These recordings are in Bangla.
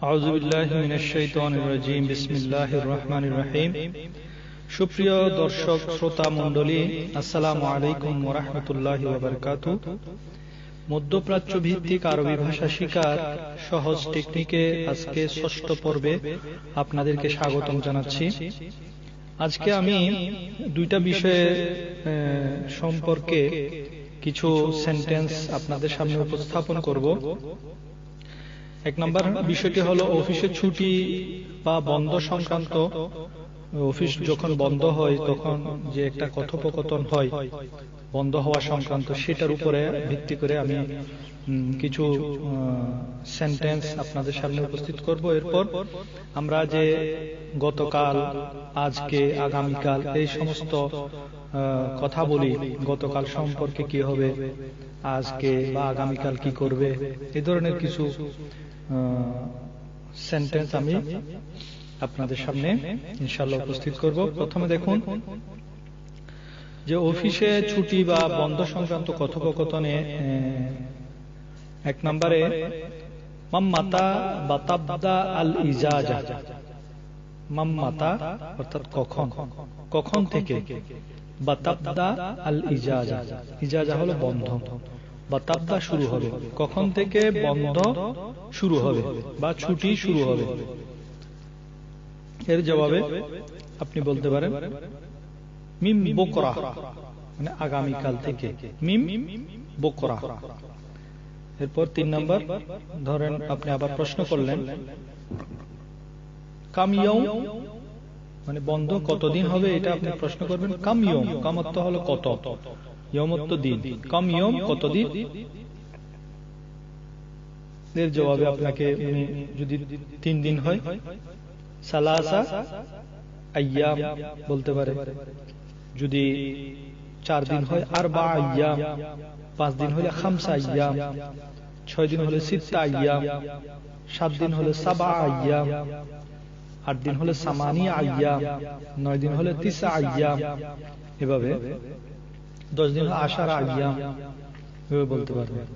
আউযু বিল্লাহি মিনাশ শাইতানির রাজীম। বিসমিল্লাহির রহমানির রহিম। সুপ্রিয় দর্শক শ্রোতা মণ্ডলী, আসসালামু আলাইকুম ওয়া রাহমাতুল্লাহি ওয়া বারাকাতুহু। মধ্যপ্রাচ্য ভিত্তিক আরবি ভাষা শিখার সহজ টেকনিকে আজকে ষষ্ঠ পর্বে আপনাদেরকে স্বাগতম জানাচ্ছি। আজকে আমি দুইটা বিষয়ে সম্পর্কে কিছু সেন্টেন্স আপনাদের সামনে উপস্থাপন করব। এক নম্বর বিষয়টি হলো অফিসে ছুটি বা বন্ধ সংক্রান্ত। অফিস যখন বন্ধ হয় তখন যে একটা কথোপকথন হয় বন্ধ হওয়া সংক্রান্ত, সেটার উপরে ভিত্তি করে আমি কিছু সেন্টেন্স আপনাদের সামনে উপস্থিত করব। এরপর আমরা যে গতকাল, আজকে, আগামীকাল এই সমস্ত কথা বলি, গতকাল সম্পর্কে কি হবে, আজকে বা আগামীকাল কি করবে, এই ধরনের কিছু সেন্টেন্স আমি আপনাদের সামনে ইনশাআল্লাহ উপস্থিত করব। প্রথমে দেখুন যে অফিসে ছুটি বা বন্ধ সংক্রান্ত কথোপকথনে এক নম্বরে মাম্মাতা বাতাবদা আল ইজাজা। মাম্মাতা অর্থাৎ কখন, কখন থেকে, বাতাবদা আল ইজাজা, ইজাজা হলো বন্ধ, বাতাবদা শুরু হবে, কখন থেকে বন্ধ শুরু হবে বা ছুটি শুরু হবে। এর জবাবে আপনি বলতে পারেন মিম বকরা, মানে আগামীকাল থেকে, মিম বকরা। এরপর 3 নম্বর, ধরেন আপনি আবার প্রশ্ন করলেন কাম ইয়াউম, মানে বন্ধ কতদিন হবে, এটা আপনি প্রশ্ন করবেন। কাম ইয়াউম, কাম অর্থ হলো কত, ইয়াউম অর্থ দিন, কাম ইয়াউম কতদিন। এর জবাবে আপনাকে যদি 3 দিন হয় সালাসা আইয়াম বলতে পারে, যদি 4 দিন হয় আরবা আইয়াম, 5 দিন হলে খামসা আইয়াম, 6 দিন হলে সিত্তা আইয়াম, 7 দিন হলে সাবা আইয়াম, 8 দিন হলে সামানিয়া আইয়াম, 9 দিন হলে তিসা আইয়াম, এভাবে 10 দিন হলে আশারা আইয়াম, এভাবে বলতে পারবেন।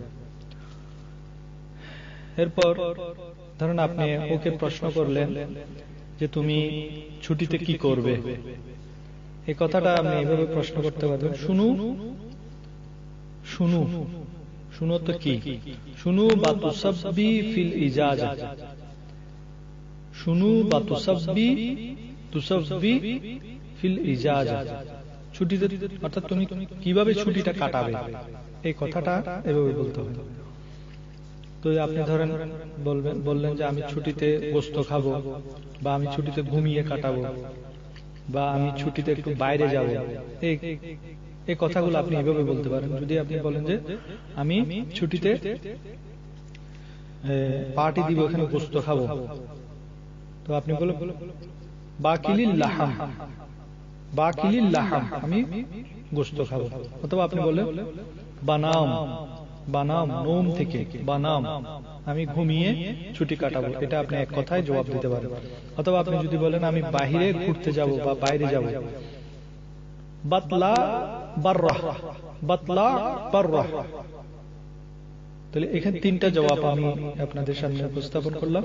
এরপর ধরুন আপনি ওকে প্রশ্ন করলেন যে তুমি ছুটিতে কি করবে, এই কথাটা আপনি এভাবে প্রশ্ন করতে পারবেন। শুনু, শুনু, শুনো তো কি, শুনু বা তুসাব্বি ফিল ইজাজা, শুনু বা তুসাব্বি, তুসাব্বি ফিল ইজাজা, ছুটিতে অর্থাৎ তুমি কিভাবে ছুটিটা কাটাবে, এই কথাটা এভাবে বলতে হবে। তো আপনি ধরেন বললেন যে আমি ছুটিতে গোশত খাবো, বা আমি ছুটিতে ঘুমিয়ে কাটাবো, বা আমি ছুটিতে একটু বাইরে যাব, এই কথাগুলো আপনি এভাবে বলতে পারেন। যদি আপনি বলেন যে আমি ছুটিতে পার্টি দিব, এখানে গোশত খাবো, তো আপনি বলেন বাকিলিল লাহাম, বাকিলিল লাহাম, আমি গোশত খাবো। অথবা আপনি বলেন বানাম, বানাম নোম থেকে, বানাম আমি ঘুমিয়ে ছুটি কাটাবো, এটা আপনি এক কথায় জবাব দিতে পারেন। অথবা আপনি যদি বলেন আমি বাহিরে ঘুরতে যাব বা বাইরে যাব, বাতলা বাররাহ, বাতলা বাররাহ। তাহলে এখানে 3টা জবাব আমি আপনাদের সামনে উপস্থাপন করলাম।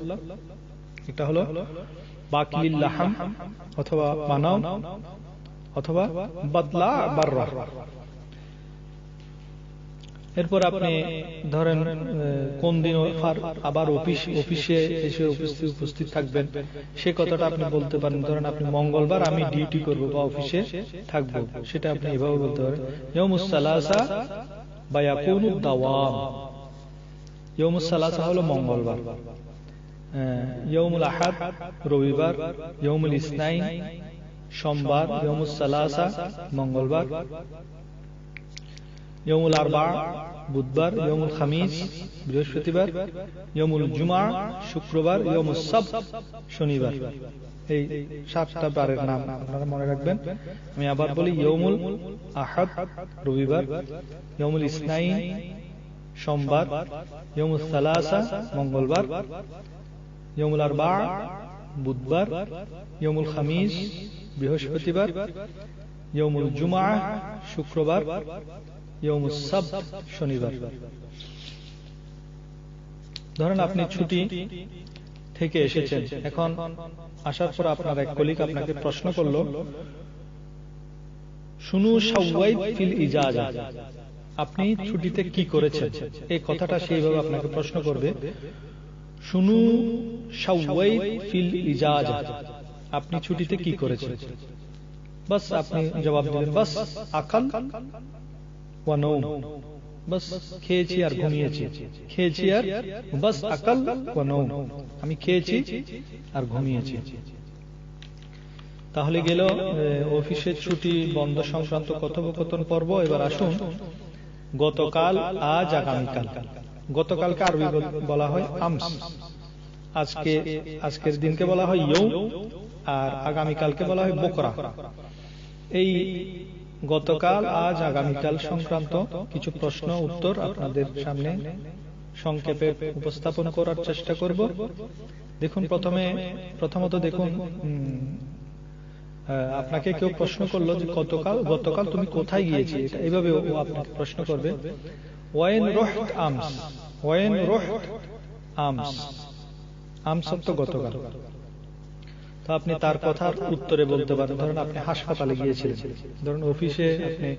এটা হলো বাকিলিল লাহাম, অথবা বানাম, অথবা বাতলা বাররাহ। এরপর আপনি ধরেন কোন দিন আবার অফিসে এসে উপস্থিত থাকবেন, সে কথাটা আপনি বলতে পারেন। ধরেন আপনি মঙ্গলবার আমি ডিউটি করব বা অফিসে থাকবো, সেটা আপনি এভাবে বলতে পারেন ইয়াউমুস সালাসা বা ইয়াকুনুদ দাওয়াম। ইয়াউমুস সালাসা হলো মঙ্গলবার, ইয়াউমুল আহাদ রবিবার, ইয়াউমুল ইসনাইন সোমবার, ইয়াউমুস সালাসা মঙ্গলবার, ইয়াউমুল আরবা বুধবার, ইয়াউমুল খামিস বৃহস্পতিবার, ইয়াউমুল জুমআ শুক্রবার, ইয়াউমুস সাbt শনিবার। এই 7টা বারের নাম আপনারা মনে রাখবেন। আমি আবার বলি ইয়াউমুল আহাদ রবিবার, ইয়াউমুল ইসনাইন সোমবার, ইয়াউমুস সালাসা মঙ্গলবার, ইয়াউমুল আরবা বুধবার, ইয়াউমুল খামিস বৃহস্পতিবার, ইয়াউমুল জুমআ শুক্রবার, ইয়াউমুস সাbt শনিবার। ধরেন আপনি ছুটি থেকে এসেছেন। এখন আসার পর আপনার এক কলিগ আপনাকে প্রশ্ন করলো, শুনু সাওয়াইত ফিল ইজাজা, আপনি ছুটিতে কি করেছেন? এই কথাটা সেইভাবে আপনাকে প্রশ্ন করবে, শুনু সাওয়াইত ফিল ইজাজা, আপনি ছুটিতে কি করেছেন? বাস আপনি জবাব দিবেন, বাস আকাল ওয়া নওম, বাস খেয়েছি আর ঘুমিয়েছি, খেয়েছি আর বাস আকাল ওয়া নওম, আমি খেয়েছি আর ঘুমিয়েছি। তাহলে গেল অফিসের ছুটি বন্ধ সংক্রান্ত কথোপকথন পর্ব। এবার আসুন গতকাল, আজ, আগামীকাল। গতকালকে আরবি বলা হয় আমস, আজকের দিনকে বলা হয় ইয়ৌম, আর আগামীকালকে বলা হয় বুকরা। এই গতকাল, আজ, আগামীকাল সংক্রান্ত কিছু প্রশ্ন উত্তর আপনাদের সামনে সংক্ষেপে উপস্থাপন করার চেষ্টা করব। দেখুন, প্রথমত দেখুন, আপনাকে কেউ প্রশ্ন করলো যে গতকাল তুমি কোথায় গিয়েছিলে, এইভাবে ও আপনাকে প্রশ্ন করবে, ওয়াইন রুহত আমস, ওয়াইন রুহত আমস, আমস তো গতকাল। তো আপনি তার কথার উত্তরে বলতে পারেন, ধরুন আপনি হাসপাতালে গিয়েছিলেন, ধরুন অফিসে আপনি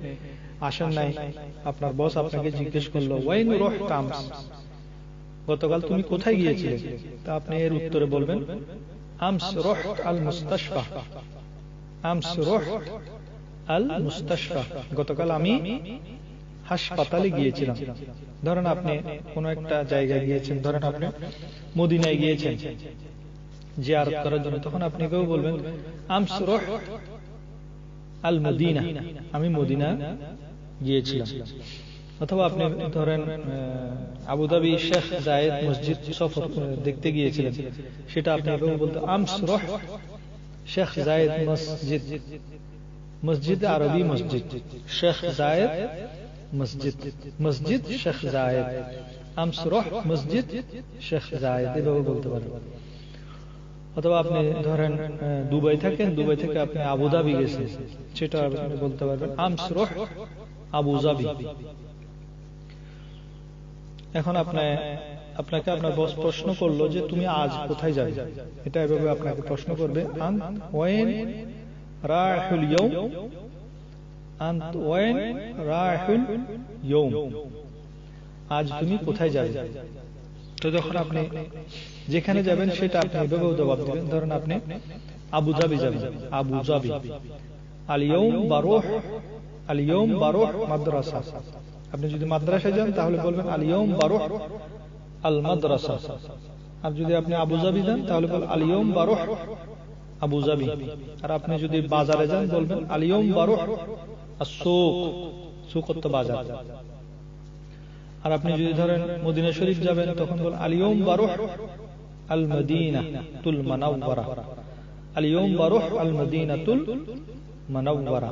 আসেন নাই, আপনার বস আপনাকে জিজ্ঞেস করলো ওয়াইন রুহত আমস, গতকাল তুমি কোথায় গিয়েছিলে? তা আপনি এর উত্তরে বলবেন আমস রুহত আল মুস্তাশফা, আমস রুহত আল মুস্তাশফা, গতকাল আমি হাসপাতালে গিয়েছিলাম। ধরেন আপনি কোন একটা জায়গায় গিয়েছেন, ধরেন আপনি মদিনায় গিয়েছেন জিয়ারত করার জন্য, তখন আপনি কেউ বলবেন আমস রুহত আল মদিনা, আমি মদিনা গিয়েছিলাম। অথবা আপনি ধরেন আবুধাবি শেখ জায়েদ মসজিদ সফর দেখতে গিয়েছিলেন, সেটা আপনি কেউ বলতে আমস রুহত শেখ জায়েদ মসজিদ, মসজিদ আরবি মসজিদ, শেখ জায়েদ মসজিদ, মসজিদ শেখ জায়েদ, আমস রুহত মসজিদ শেখ জায়েদ, এভাবে বলতে পারেন। অথবা আপনি ধরেন দুবাই থাকেন, দুবাই থেকে আপনি আবুধাবি গেছেন, সেটা আপনি বলতে পারবেন আমস রুহত আবুধাবি। এখন আপনাকে আপনার বস প্রশ্ন করলো যে তুমি আজ কোথায় যাবে, এটা এভাবে আপনাকে প্রশ্ন করবে, আন্ত ওয়াইন রাহিল ইয়ৌম, আন্ত ওয়াইন রাহিল ইয়ৌম, আজ তুমি কোথায় যাবে? তো যখন আপনি যেখানে যাবেন সেটা আপনি এভাবেও জবাব দিবেন। ধরেন আপনি আবুধাবি যাবেন, আবুধাবি, আল ইয়ৌম বারুহ, আল ইয়ৌম বারুহ মাদ্রাসা। আপনি যদি মাদ্রাসায় যান তাহলে বলবেন আল ইয়ৌম বারুহ আল মাদ্রাসা। আর যদি আপনি আবুধাবি যান তাহলে বলবেন আল ইয়ৌম বারুহ আবুধাবি। আর আপনি যদি বাজারে যান বলবেন আল ইয়ৌম বারুহ আস-সুক, সুক অর্থ বাজার। আর আপনি যদি ধরেন মদিনা শরীফ যাবেন তখন বলবেন আল ইয়ৌম বারুহ আল মদিনাতুল মুনাওয়ারা, আল ইয়ৌম বারুহ আল মদিনাতুল মুনাওয়ারা।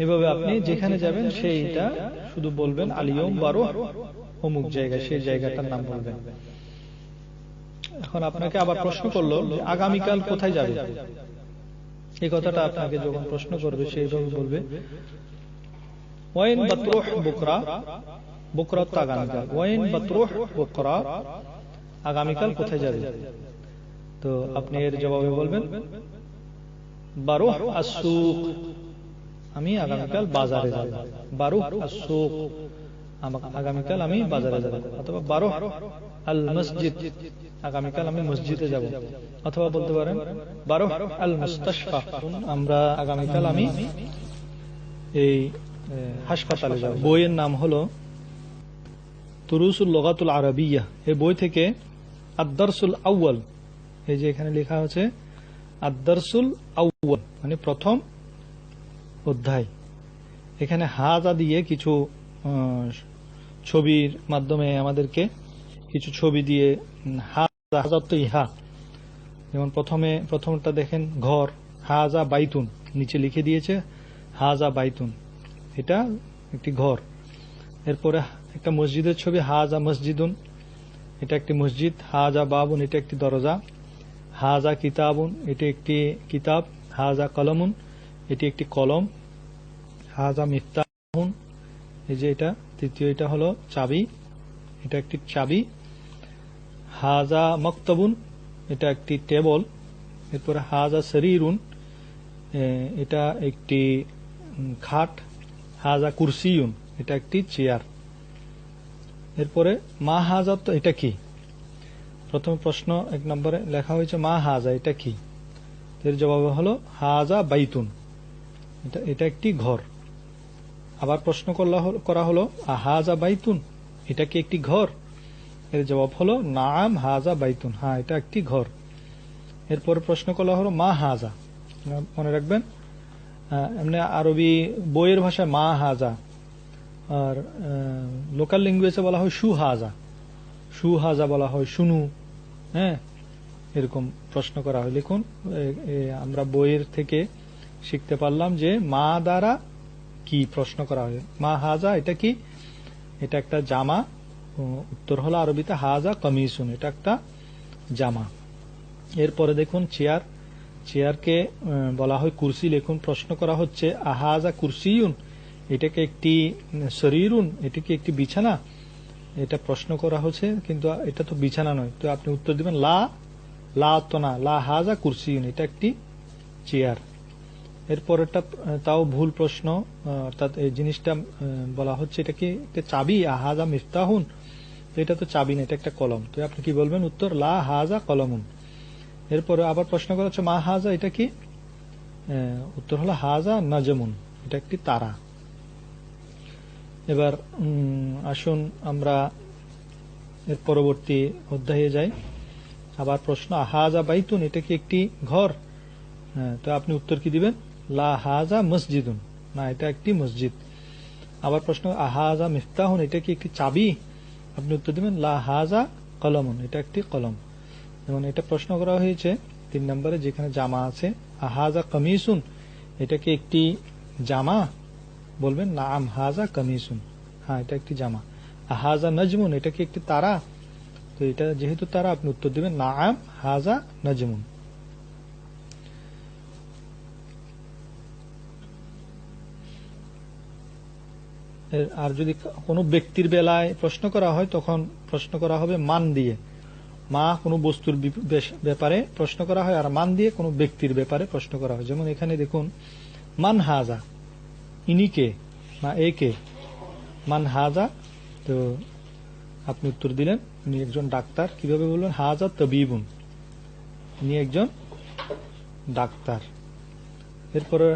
এভাবে আপনি যেখানে যাবেন সেইটা শুধু বলবেন আল ইয়ৌম বারুহ অমুক জায়গা, সেই জায়গাটার নাম বলবেন। এখন আপনাকে আবার প্রশ্ন করলো যে আগামীকাল কোথায় যাবে, এই কথাটা আপনাকে যখন প্রশ্ন করবে সেইভাবে বলবে ওয়াইন বাতরুহ বুকরা, বুকরা তো আগামীকাল, ওয়াইন বাতরুহ বুকরা, আগামীকাল কোথায় যাবে? তো আপনি এর জবাবে বলবেন বারুহ আস-সুক, আমি আগামীকাল বাজারে যাব, বারুহ আস-সুক, আগামীকাল আমি বাজারে যাব। অথবা বারুহ আল মসজিদ, আগামীকাল আমি মসজিদে যাব। অথবা বলতে পারেন বারুহ আল মুস্তাশফা, আমরা আগামীকাল আমি এই হাসপাতালে যাব। বইয়ের নাম হলো দুরুসুল লুগাতুল আরাবিয়্যাহ। এই বই থেকে আদ-দারসুল আউয়াল, এই যে এখানে লেখা আছে আদ-দারসুল আউয়াল মানে প্রথম অধ্যায়, এখানে হাজা দিয়ে কিছু ছবির মাধ্যমে আমাদেরকে কিছু ছবি দিয়ে, হাজা তো ইহা, যেমন প্রথমটা দেখেন ঘর, হাজা বাইতুন, নিচে লিখে দিয়েছে হাজা বাইতুন, এটা একটি ঘর। এরপরে একটা মসজিদের ছবি, হাজা মসজিদুন, এটা একটি মসজিদ। হাজা বাবুন, এটা একটি দরজা। হাজা কিতাবুন, এটি একটি কিতাব। হাজা কলমুন, এটি একটি কলম। হাজা মিফতাহুন, এই যে এটা তৃতীয়, এটা হলো চাবি, এটা একটি চাবি। হাজা মক্তবুন, এটা একটি টেবল। এরপরে হাজা শরীরুন, এটা একটি খাট। হাজা কুরসিউন, এটা একটি চেয়ার। এরপরে মা হাজা, তো এটা কি? প্রথম প্রশ্ন 1 নম্বরে লেখা হয়েছে মা হাজা, এটা কি? এর জবাব হলো হাজা বাইতুন, এটা একটি ঘর। আবার প্রশ্ন করা হলো হাজা বাইতুন, এটা কি একটি ঘর? এর জবাব হলো নাম হাজা বাইতুন, হ্যাঁ এটা একটি ঘর। এরপরে প্রশ্ন করা হলো মা হাজা, মনে রাখবেন এমনি আরবি বইয়ের ভাষায় মা হাজা, আর লোকাল ল্যাঙ্গুয়েজে বলা হয় শু হাজা, শু হাজা বলা হয় শুনু। হ্যাঁ, এরকম প্রশ্ন করা হয়। লিখুন, আমরা বইয়ের থেকে শিখতে পারলাম যে মা দ্বারা কি প্রশ্ন করা হয়। মা হাজা, এটা কি? এটা একটা জামা। উত্তর হলো আরবিতে হাজা কামিসুন, এটা একটা জামা। এরপরে দেখুন চেয়ার, চেয়ারকে বলা হয় কুরসি। লিখুন, প্রশ্ন করা হচ্ছে আহাজা কুরসিউন, এটাকে একটি শরীরুন, এটা কি একটি বিছানা? এটা প্রশ্ন করা হচ্ছে, কিন্তু এটা তো বিছানা নয়। তো আপনি উত্তর দিবেন লা, লা তো না, লা হাজা কুরসিউন, এটা একটি চেয়ার। এরপরেরটা তাও ভুল প্রশ্ন, অর্থাৎ এই জিনিসটা বলা হচ্ছে এটা কি একটা চাবি? আহাজা মিফতাহুন, তো এটা তো চাবি না, এটা একটা কলম। তো আপনি কি বলবেন? উত্তর লা হাজা কলমুন। এরপরে আবার প্রশ্ন করা হচ্ছে মা হাজা, এটা কি? উত্তর হলো হাজা নাজমুন, এটা একটি তারা। এবার আসুন আমরা এর পরবর্তী অধ্যায়ে যাই। আবার প্রশ্ন হাজা বাইতুন, এটা কি একটি ঘর? তো আপনি উত্তর কি দিবেন? লা হাজা মসজিদুন, না এটা একটি মসজিদ। আবার প্রশ্ন আহাজা মিফতাহুন, এটা কি একটি চাবি? আপনি উত্তর দিবেন লা হাজা কলমুন, এটা একটি কলম। যেমন এটা প্রশ্ন করা হয়েছে 3 নম্বরে, যেখানে জামা আছে। আহাজা কামিসুন, এটা কি একটি জামা? বলবেন নাম হাজা কামিসুন, হ্যাঁ এটা একটি জামা। আহাজা নজমুন, এটা কি একটি তারা? তো এটা যেহেতু তারা, আপনি উত্তর দিবেন নাম হাজা নজমুন। আর যদি কোনো ব্যক্তির বেলায় প্রশ্ন করা হয়, তখন প্রশ্ন করা হবে মান দিয়ে। মা কোনো বস্তুর ব্যাপারে প্রশ্ন করা হয়, আর মান দিয়ে কোনো ব্যক্তির ব্যাপারে প্রশ্ন করা হয়। যেমন এখানে দেখুন, মান হাজা, ইনি কে, না এ কে? মান হাজা, তো আপনি উত্তর দিলেন উনি একজন ডাক্তার। কিভাবে বলবেন? হাজা তবিবুন, ইনি একজন ডাক্তার। এরপরে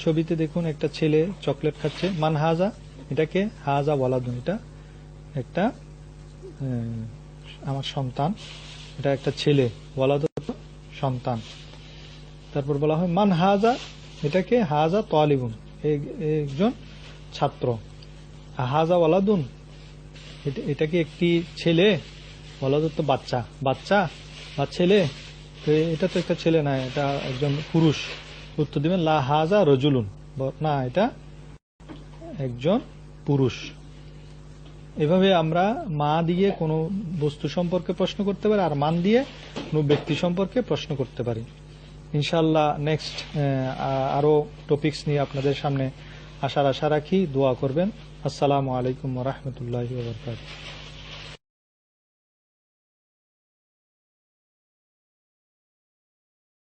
ছবিতে দেখুন একটা ছেলে চকলেট খাচ্ছে। মান হাজা, এটাকে হাজা ওয়ালাদুন, এটা একটা আমার সন্তান, এটা একটা ছেলে, ওয়ালাদ সন্তান। তারপর বলা হয় মান হাজা, এটাকে হাজা তালিবুন, একজন ছাত্র। হাজা ওয়ালাদুন, এটাকে একটি ছেলে, ওয়ালাদ তো বাচ্চা, বাচ্চা বা ছেলে, এটা তো একটা ছেলে না, এটা একজন পুরুষ। উত্তর দিবেন লা হাজা রজুলুন, না এটা একজন পুরুষ। এভাবে আমরা মা দিয়ে কোনো বস্তু সম্পর্কে প্রশ্ন করতে পারি, আর মান দিয়ে কোনো ব্যক্তি সম্পর্কে প্রশ্ন করতে পারি। ইনশাআল্লাহ নেক্সট আরো টপিকস নিয়ে আপনাদের সামনে আসার আশা রাখি। দোয়া করবেন। আসসালামু আলাইকুম ওয়া রাহমাতুল্লাহি ওয়া বারাকাতুহু।